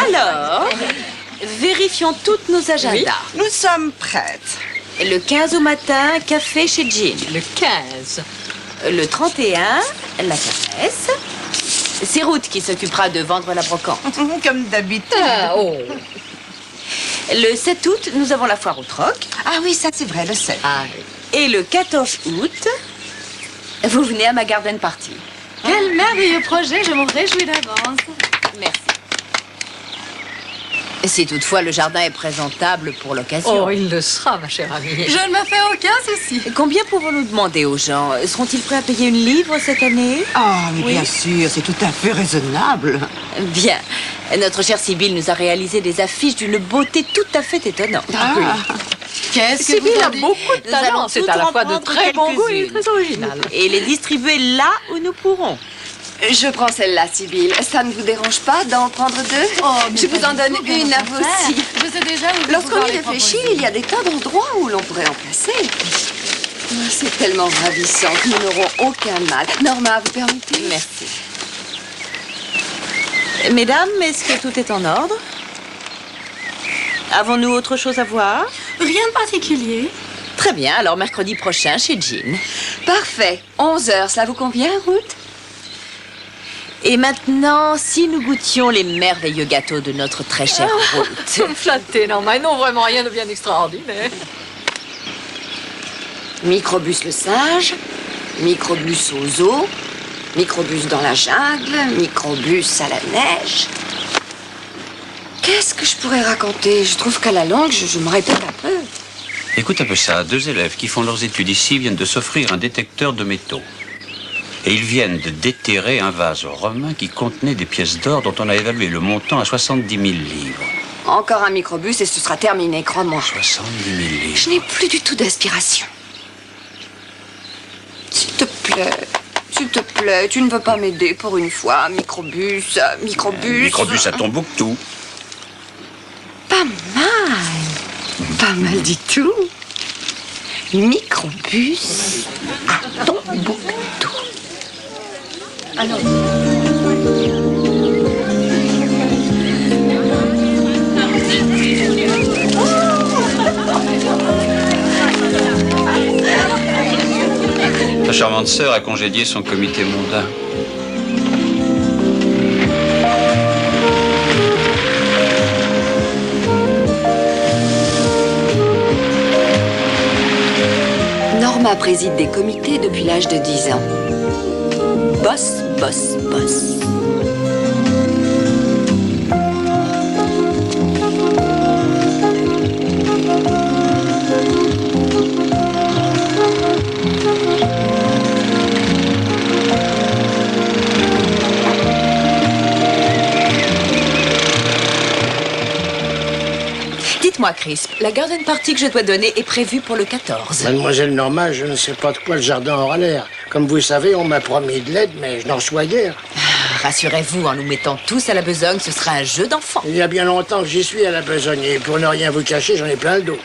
Alors, vérifions toutes nos agendas. Oui, nous sommes prêtes. Le 15 au matin, café chez Jean. Le 15. Le 31, la caresse. C'est Ruth qui s'occupera de vendre la brocante. Comme d'habitude. Ah, oh. Le 7 août, nous avons la foire au troc. Ah oui, ça c'est vrai, le 7. Ah, Et le 14 août, vous venez à ma garden party. Quel merveilleux projet, je m'en réjouis d'avance. Merci. Si toutefois le jardin est présentable pour l'occasion. oh, il le sera, ma chère amie. Je ne me fais aucun souci. Combien pouvons-nous demander aux gens? Seront-ils prêts à payer une livre cette année? Ah, mais bien sûr, c'est tout à fait raisonnable. Bien. Notre chère Sibylle nous a réalisé des affiches d'une beauté tout à fait étonnante. Qu'est-ce que Sibylle vous en a dites? beaucoup de Nous allons talent. C'est toutes à la en fois de prendre très bon goût et quelques-unes. très original. Et les distribuer là où nous pourrons. Je prends celle-là, Sibylle. Ça ne vous dérange pas d'en prendre deux? Oh, mais je vous pas en du donne tout, bien une au à vous contraire. aussi. Je sais déjà où Lorsqu'on pouvoir y les réfléchit, proposer. il y a des tas d'endroits où l'on pourrait en placer. Oh, c'est tellement ravissant que nous n'aurons aucun mal. Norma, vous permettez? Merci. Mesdames, est-ce que tout est en ordre? Avons-nous autre chose à voir? Rien de particulier. Très bien, alors mercredi prochain chez Jean. Parfait. 11h, cela vous convient, Ruth? Et maintenant, si nous goûtions les merveilleux gâteaux de notre très chère Ruth. Flatté, non, mais non, vraiment rien de bien extraordinaire. Microbus le sage, microbus aux zoo, microbus dans la jungle, microbus à la neige. Qu'est-ce que je pourrais raconter? Je trouve qu'à la longue, je me répète un peu. Écoute un peu ça. 2 élèves qui font leurs études ici viennent de s'offrir un détecteur de métaux. Et ils viennent de déterrer un vase romain qui contenait des pièces d'or dont on a évalué le montant à 70 000 livres. Encore un microbus et ce sera terminé, crois-moi. 70 000 livres. Je n'ai plus du tout d'inspiration. S'il te plaît, tu ne veux pas m'aider pour une fois. Microbus. Microbus à Tombouctou. Pas mal. Pas mal du tout. Microbus à Tombouctou. Alors. Ta charmante sœur a congédié son comité mondain. Norma préside des comités depuis l'âge de 10 ans. Boss, boss, boss. Dites-moi, Crisp, la garden party que je dois donner est prévue pour le 14. Mademoiselle Norma, je ne sais pas de quoi le jardin aura l'air. Comme vous le savez, on m'a promis de l'aide, mais je n'en reçois guère. Rassurez-vous, en nous mettant tous à la besogne, ce sera un jeu d'enfant. Il y a bien longtemps que j'y suis à la besogne, et pour ne rien vous cacher, j'en ai plein le dos.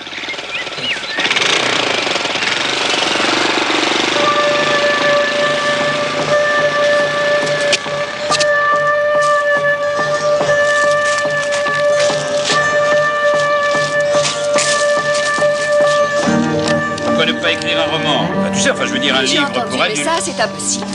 Pourquoi ne pas écrire un roman? Enfin, tu sais, enfin, je veux dire un J'ai livre entendu, pour mais adultes. ça, c'est impossible.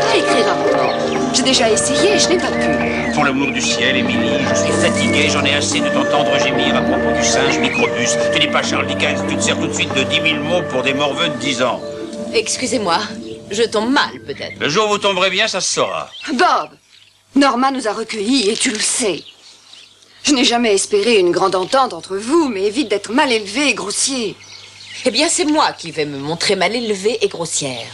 Pas écrire un roman. J'ai déjà essayé, je n'ai pas pu. Pour l'amour du ciel, Émilie, je suis fatigué, j'en ai assez de t'entendre gémir à propos du singe Microbus. Tu n'es pas Charles Dickens, tu te sers tout de suite de 10 000 mots pour des morveux de 10 ans. Excusez-moi, je tombe mal, peut-être. Le jour où vous tomberez bien, ça se saura. Bob, Norma nous a recueillis et tu le sais. Je n'ai jamais espéré une grande entente entre vous, mais évite d'être mal élevé et grossier. Eh bien, c'est moi qui vais me montrer mal élevée et grossière.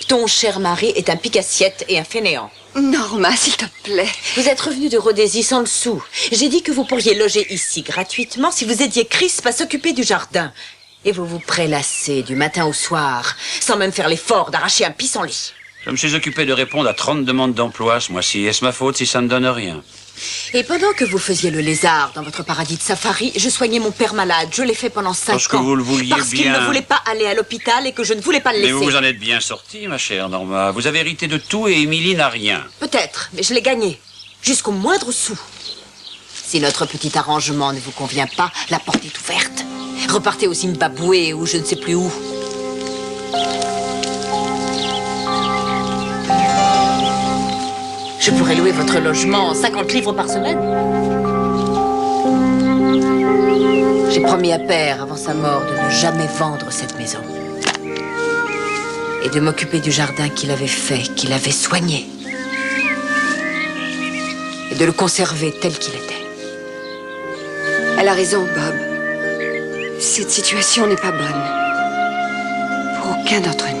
Ton cher mari est un pique-assiette et un fainéant. Norma, s'il te plaît. Vous êtes revenu de Rhodésie sans le sou. J'ai dit que vous pourriez loger ici gratuitement si vous aidiez Crisp à s'occuper du jardin. Et vous vous prélassez du matin au soir, sans même faire l'effort d'arracher un pissenlit. Je me suis occupé de répondre à 30 demandes d'emploi ce mois-ci, et c'est ma faute si ça ne donne rien. Et pendant que vous faisiez le lézard dans votre paradis de safari, je soignais mon père malade. Je l'ai fait pendant 5 ans. Parce que vous le vouliez Parce qu'il bien. ne voulait pas aller à l'hôpital et que je ne voulais pas le Mais laisser. vous vous en êtes bien sortie, ma chère Norma. Vous avez hérité de tout et Émilie n'a rien. Peut-être, mais je l'ai gagné. Jusqu'au moindre sou. Si notre petit arrangement ne vous convient pas, la porte est ouverte. Repartez au Zimbabwe ou je ne sais plus où. Je pourrais louer votre logement 50 livres par semaine. J'ai promis à Père, avant sa mort, de ne jamais vendre cette maison. Et de m'occuper du jardin qu'il avait fait, qu'il avait soigné. Et de le conserver tel qu'il était. Elle a raison, Bob. Cette situation n'est pas bonne. Pour aucun d'entre nous.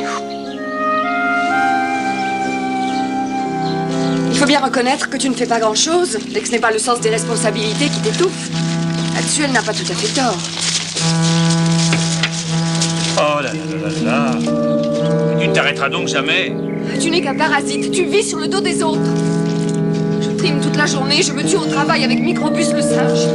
Il faut bien reconnaître que tu ne fais pas grand-chose et que ce n'est pas le sens des responsabilités qui t'étouffe. Là-dessus, elle n'a pas tout à fait tort. Oh là là là là là. Tu ne t'arrêteras donc jamais. Tu n'es qu'un parasite, tu vis sur le dos des autres. Je trime toute la journée, je me tue au travail avec Microbus le singe.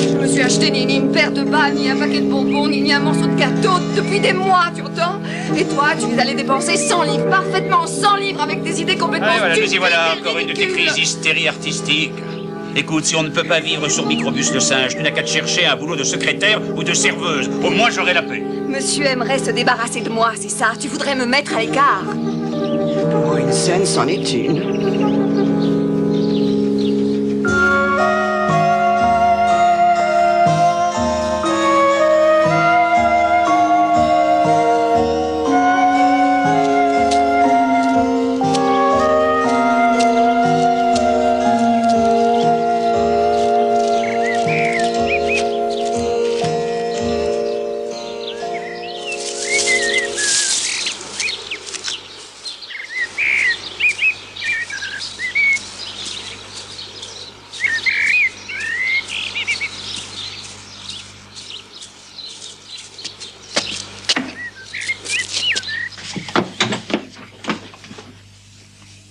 Je me suis acheté ni une paire de bas, ni un paquet de bonbons, ni un morceau de gâteau depuis des mois, tu entends? Et toi, tu es allé dépenser 100 livres, parfaitement 100 livres avec des idées complètement Voilà, stupides nous y voilà, et encore une de tes ridicules. crises d'hystérie artistique. Écoute, si on ne peut pas vivre sur Microbus le singe, tu n'as qu'à te chercher un boulot de secrétaire ou de serveuse. Au moins, j'aurai la paix. Monsieur aimerait se débarrasser de moi, c'est ça? Tu voudrais me mettre à l'écart? Pour une scène, c'en est une.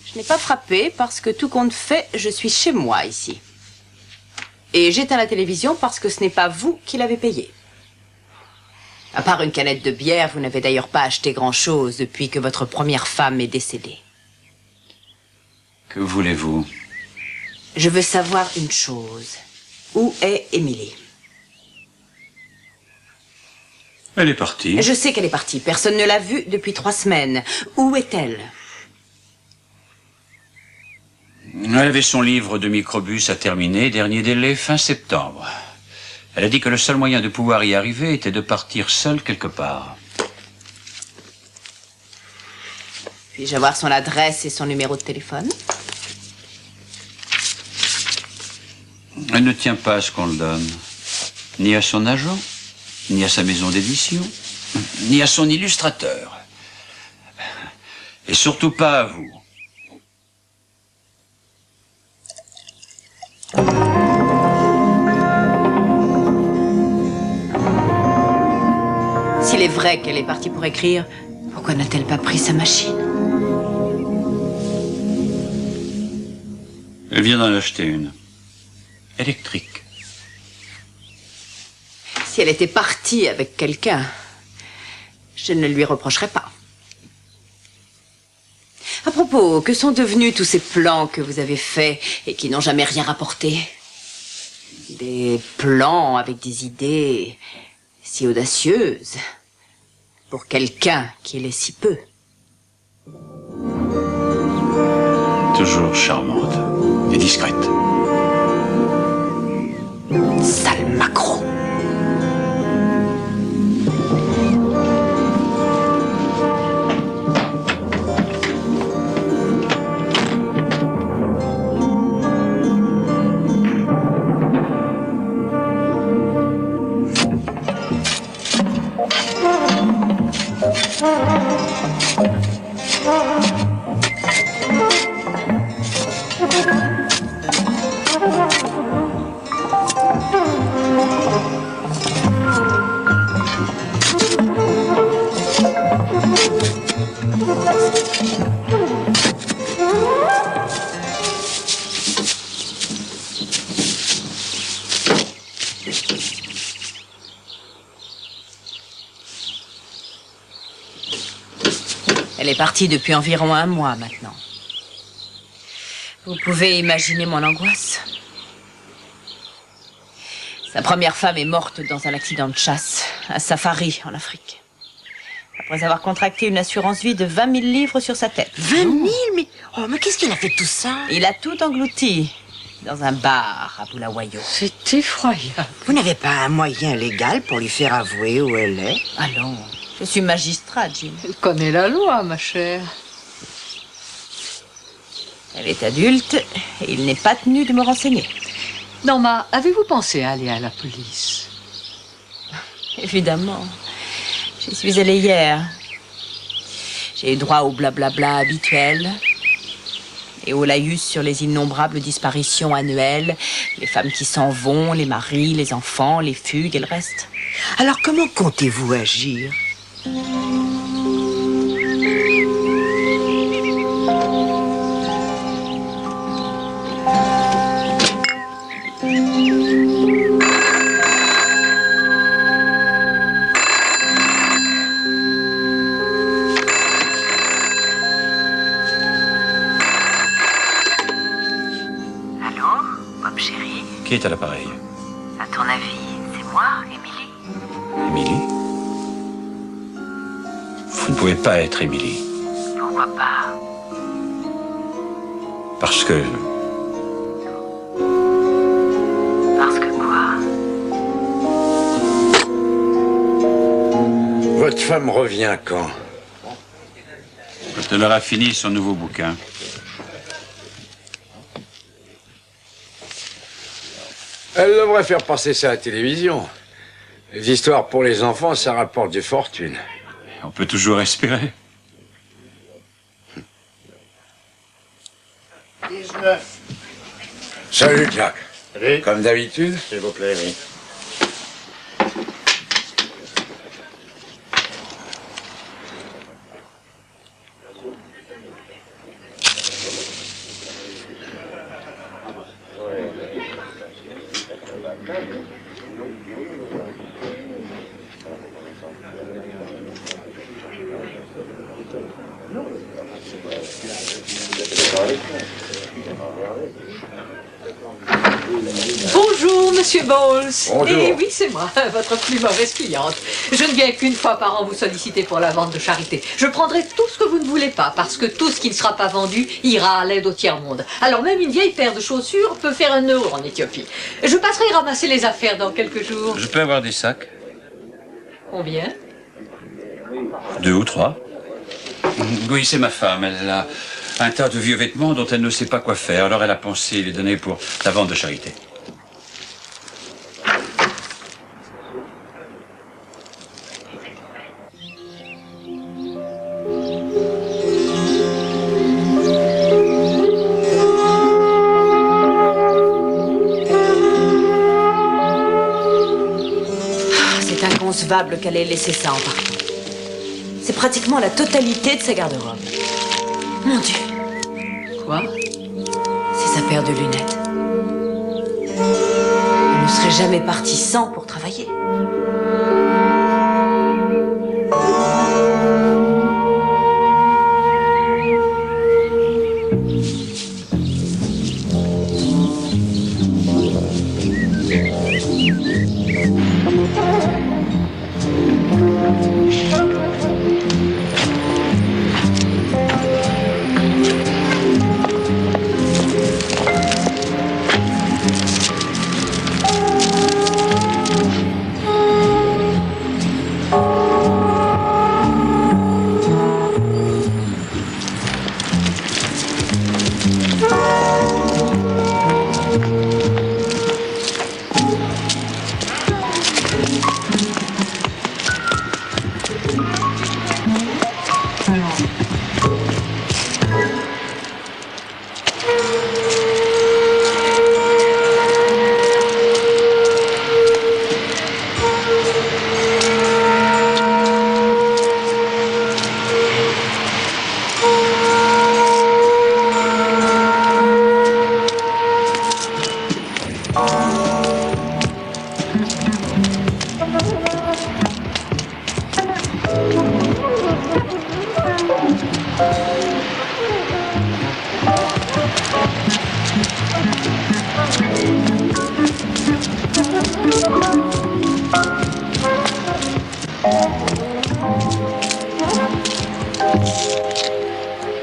Je n'ai pas frappé parce que tout compte fait, je suis chez moi ici. Et j'éteins la télévision parce que ce n'est pas vous qui l'avez payée. À part une canette de bière, vous n'avez d'ailleurs pas acheté grand-chose depuis que votre première femme est décédée. Que voulez-vous? Je veux savoir une chose. Où est Émilie? Elle est partie. Je sais qu'elle est partie. Personne ne l'a vue depuis 3 semaines. Où est-elle? Elle avait son livre de Microbus à terminer, dernier délai, fin septembre. Elle a dit que le seul moyen de pouvoir y arriver était de partir seule quelque part. Puis-je avoir son adresse et son numéro de téléphone? Elle ne tient pas à ce qu'on le donne. Ni à son agent, ni à sa maison d'édition, ni à son illustrateur. Et surtout pas à vous. S'il est vrai qu'elle est partie pour écrire, pourquoi n'a-t-elle pas pris sa machine? Elle vient d'en acheter une. Électrique. Si elle était partie avec quelqu'un, je ne lui reprocherais pas. À propos, que sont devenus tous ces plans que vous avez faits et qui n'ont jamais rien rapporté? Des plans avec des idées si audacieuses pour quelqu'un qui l'est si peu. Toujours charmante et discrète. Sale macro. Elle est partie depuis environ 1 mois maintenant. Vous pouvez imaginer mon angoisse. Sa première femme est morte dans un accident de chasse, un safari en Afrique. Après avoir contracté une assurance vie de 20 000 livres sur sa tête. 20 000 mais... Oh, mais qu'est-ce qu'il a fait de tout ça? Il a tout englouti dans un bar à Bulawayo. C'est effroyable. Vous n'avez pas un moyen légal pour lui faire avouer où elle est? Allons, je suis magistrat, Jim. Elle connaît la loi, ma chère. Elle est adulte et il n'est pas tenu de me renseigner. Norma, avez-vous pensé à aller à la police? Évidemment. J'y suis allée hier. J'ai eu droit au blablabla habituel et au laïus sur les innombrables disparitions annuelles, les femmes qui s'en vont, les maris, les enfants, les fugues et le reste. Alors comment comptez-vous agir? Qui est à l'appareil? À ton avis, c'est moi, Émilie? Émilie? Vous ne pouvez pas être Émilie. Pourquoi pas? Parce que... Parce que quoi? Votre femme revient quand? Quand elle aura fini son nouveau bouquin. Elle devrait faire passer ça à la télévision. Les histoires pour les enfants, ça rapporte des fortunes. On peut toujours espérer. 19. Salut, Jack. Salut. Comme d'habitude. S'il vous plaît, oui. Bonjour, Monsieur Bowles. Bonjour. Eh oui, c'est moi, votre plus mauvaise cliente. Je ne viens qu'une fois par an vous solliciter pour la vente de charité. Je prendrai tout ce que vous ne voulez pas, parce que tout ce qui ne sera pas vendu ira à l'aide au tiers-monde. Alors même une vieille paire de chaussures peut faire 1 euro en Éthiopie. Je passerai ramasser les affaires dans quelques jours. Je peux avoir des sacs? Combien? 2 ou 3. Oui, c'est ma femme. Elle a un tas de vieux vêtements dont elle ne sait pas quoi faire. Alors elle a pensé les donner pour la vente de charité. C'est inconcevable qu'elle ait laissé ça en partant. C'est pratiquement la totalité de sa garde-robe. Mon Dieu, Quoi? c'est sa paire de lunettes. Elle ne serait jamais partie sans pour travailler.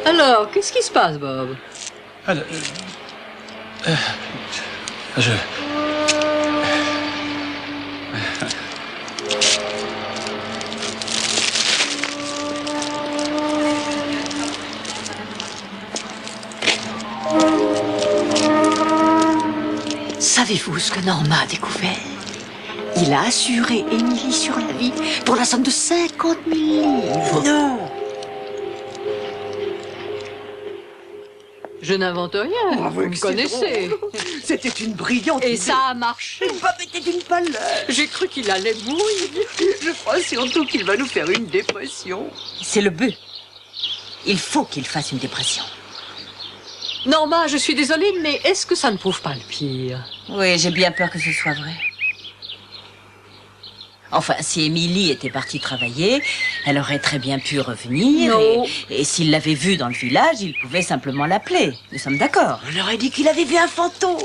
Alors, qu'est-ce qui se passe, Bob? Alors, Savez-vous ce que Norma a découvert? Il a assuré Émilie sur la vie pour la somme de 50 000 livres. Non. Je n'invente rien, vous me connaissez. C'était une brillante Et idée. ça a marché. Bob était d'une pâleur. J'ai cru qu'il allait mourir. Je crois surtout qu'il va nous faire une dépression. C'est le but. Il faut qu'il fasse une dépression. Norma, je suis désolée, mais est-ce que ça ne prouve pas le pire? Oui, j'ai bien peur que ce soit vrai. Enfin, si Émilie était partie travailler, elle aurait très bien pu revenir. Non. Et s'il l'avait vue dans le village, il pouvait simplement l'appeler. Nous sommes d'accord. On aurait dit qu'il avait vu un fantôme.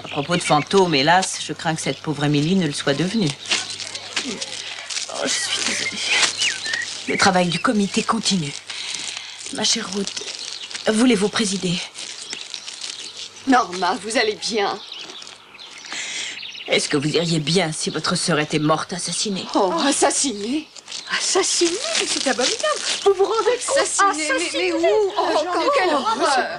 À propos de fantômes, hélas, je crains que cette pauvre Émilie ne le soit devenue. Oh, je suis désolée. Le travail du comité continue. Ma chère Ruth, voulez-vous présider? Norma, vous allez bien? Est-ce que vous iriez bien si votre sœur était morte assassinée? Oh, assassinée? Assassiné? C'est abominable. Vous vous rendez compte? Assassinée? Mais où? Oh, quelle horreur!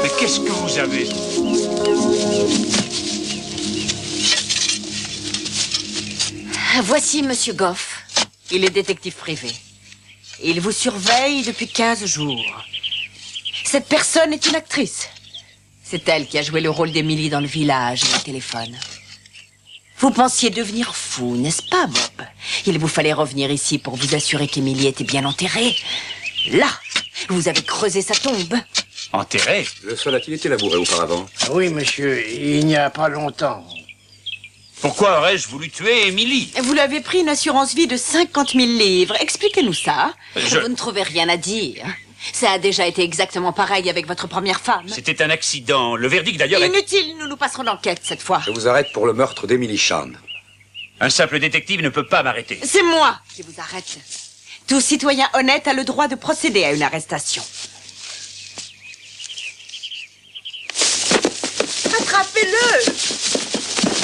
mais qu'est-ce que vous avez? Voici Monsieur Goff. Il est détective privé. Il vous surveille depuis 15 jours. Cette personne est une actrice. C'est elle qui a joué le rôle d'Émilie dans le village et au téléphone. Vous pensiez devenir fou, n'est-ce pas, Bob? Il vous fallait revenir ici pour vous assurer qu'Émilie était bien enterrée. Là, vous avez creusé sa tombe. Enterré? Le sol a-t-il été labouré auparavant? Oui, monsieur, il n'y a pas longtemps. Pourquoi aurais-je voulu tuer Émilie? Vous lui avez pris une assurance vie de 50 000 livres. Expliquez-nous ça. Je- Vous ne trouvez rien à dire. Ça a déjà été exactement pareil avec votre première femme. C'était un accident. Le verdict d'ailleurs est... Inutile, nous passerons l'enquête cette fois. Je vous arrête pour le meurtre d'Emily Shand. Un simple détective ne peut pas m'arrêter. C'est moi qui vous arrête. Tout citoyen honnête a le droit de procéder à une arrestation. Attrapez-le!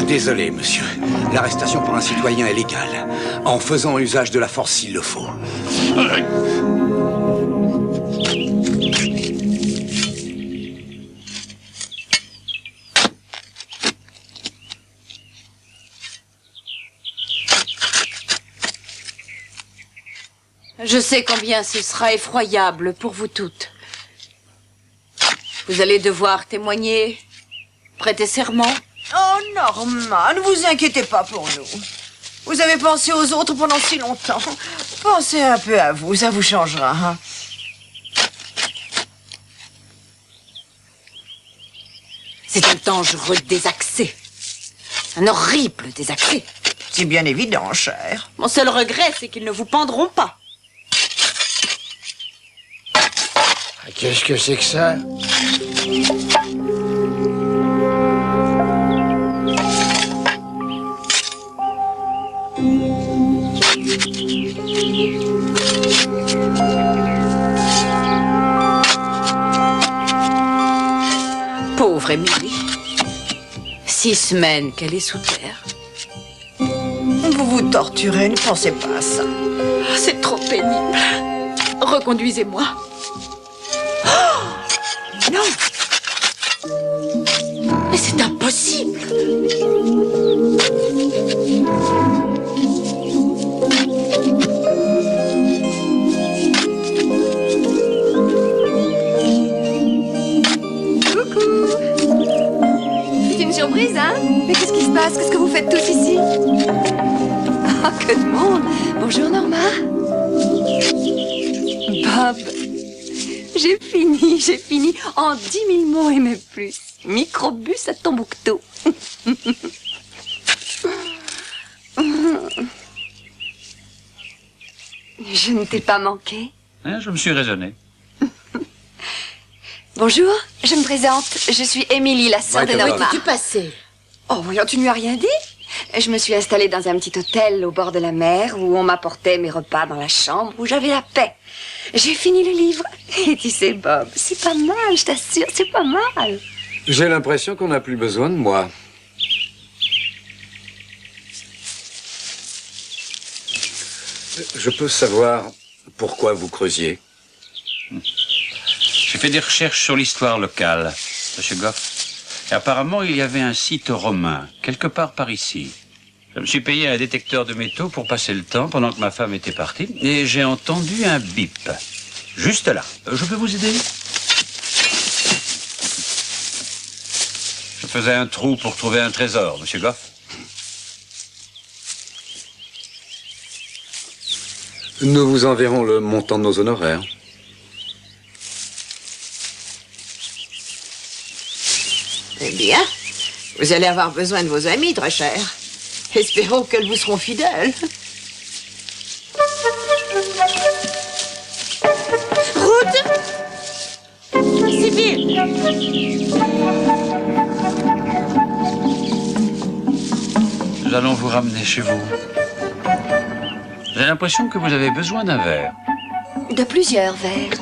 Désolé, monsieur. L'arrestation pour un citoyen est légale, en faisant usage de la force s'il le faut. Je sais combien ce sera effroyable pour vous toutes. Vous allez devoir témoigner prêté serment. Oh, Norma, ne vous inquiétez pas pour nous. Vous avez pensé aux autres pendant si longtemps. Pensez un peu à vous, ça vous changera. Hein? C'est un dangereux désaxé. Un horrible désaxé. C'est bien évident, cher. Mon seul regret, c'est qu'ils ne vous pendront pas. Qu'est-ce que c'est que ça? Pauvre Émilie. 6 semaines qu'elle est sous terre. Vous vous torturez, ne pensez pas à ça. C'est trop pénible. Reconduisez-moi. Oh, non. Mais c'est impossible. Surprise, hein? Mais qu'est-ce qui se passe? Qu'est-ce que vous faites tous ici? Ah, que de monde! Bonjour, Norma. Bob, j'ai fini en 10 000 mots et même plus. Microbus à Tombouctou. Je ne t'ai pas manqué. Hein, je me suis raisonné. Bonjour, je me présente. Je suis Émilie, la sœur de Norma. Tu passais. Oh, voyons, tu ne lui as rien dit? Je me suis installée dans un petit hôtel au bord de la mer où on m'apportait mes repas dans la chambre où j'avais la paix. J'ai fini le livre. Et tu sais, Bob, c'est pas mal, je t'assure, c'est pas mal. J'ai l'impression qu'on n'a plus besoin de moi. Je peux savoir pourquoi vous creusiez? J'ai fait des recherches sur l'histoire locale, monsieur Goff. Et apparemment, il y avait un site romain, quelque part par ici. Je me suis payé un détecteur de métaux pour passer le temps pendant que ma femme était partie. Et j'ai entendu un bip. Juste là. Je peux vous aider? Je faisais un trou pour trouver un trésor, monsieur Goff. Nous vous enverrons le montant de nos honoraires. Eh bien, vous allez avoir besoin de vos amis, très cher. Espérons qu'elles vous seront fidèles. Route Sibylle. Nous allons vous ramener chez vous. J'ai l'impression que vous avez besoin d'un verre. De plusieurs verres.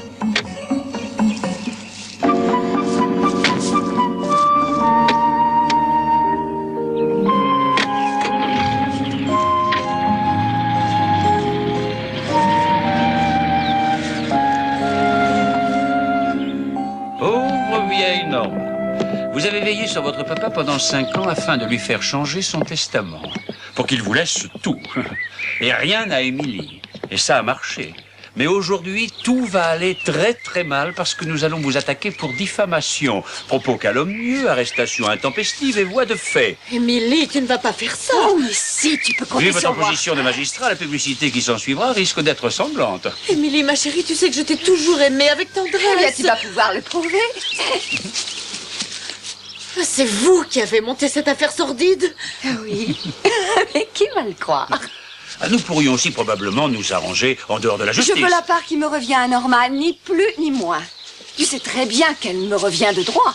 Vous avez veillé sur votre papa pendant 5 ans afin de lui faire changer son testament, pour qu'il vous laisse tout. Et rien à Émilie. Et ça a marché. Mais aujourd'hui, tout va aller très très mal parce que nous allons vous attaquer pour diffamation, propos calomnieux, arrestation intempestive et voie de fait. Émilie, tu ne vas pas faire ça. Oh, mais si, tu peux compter Vu votre sur moi. position de magistrat, la publicité qui s'en suivra risque d'être sanglante. Émilie, ma chérie, tu sais que je t'ai toujours aimée avec tendresse. Eh bien, tu vas pouvoir le prouver. C'est vous qui avez monté cette affaire sordide? Oui. Mais qui va le croire? Nous pourrions aussi probablement nous arranger en dehors de la justice. Je veux la part qui me revient à Norma, ni plus ni moins. Tu sais très bien qu'elle me revient de droit.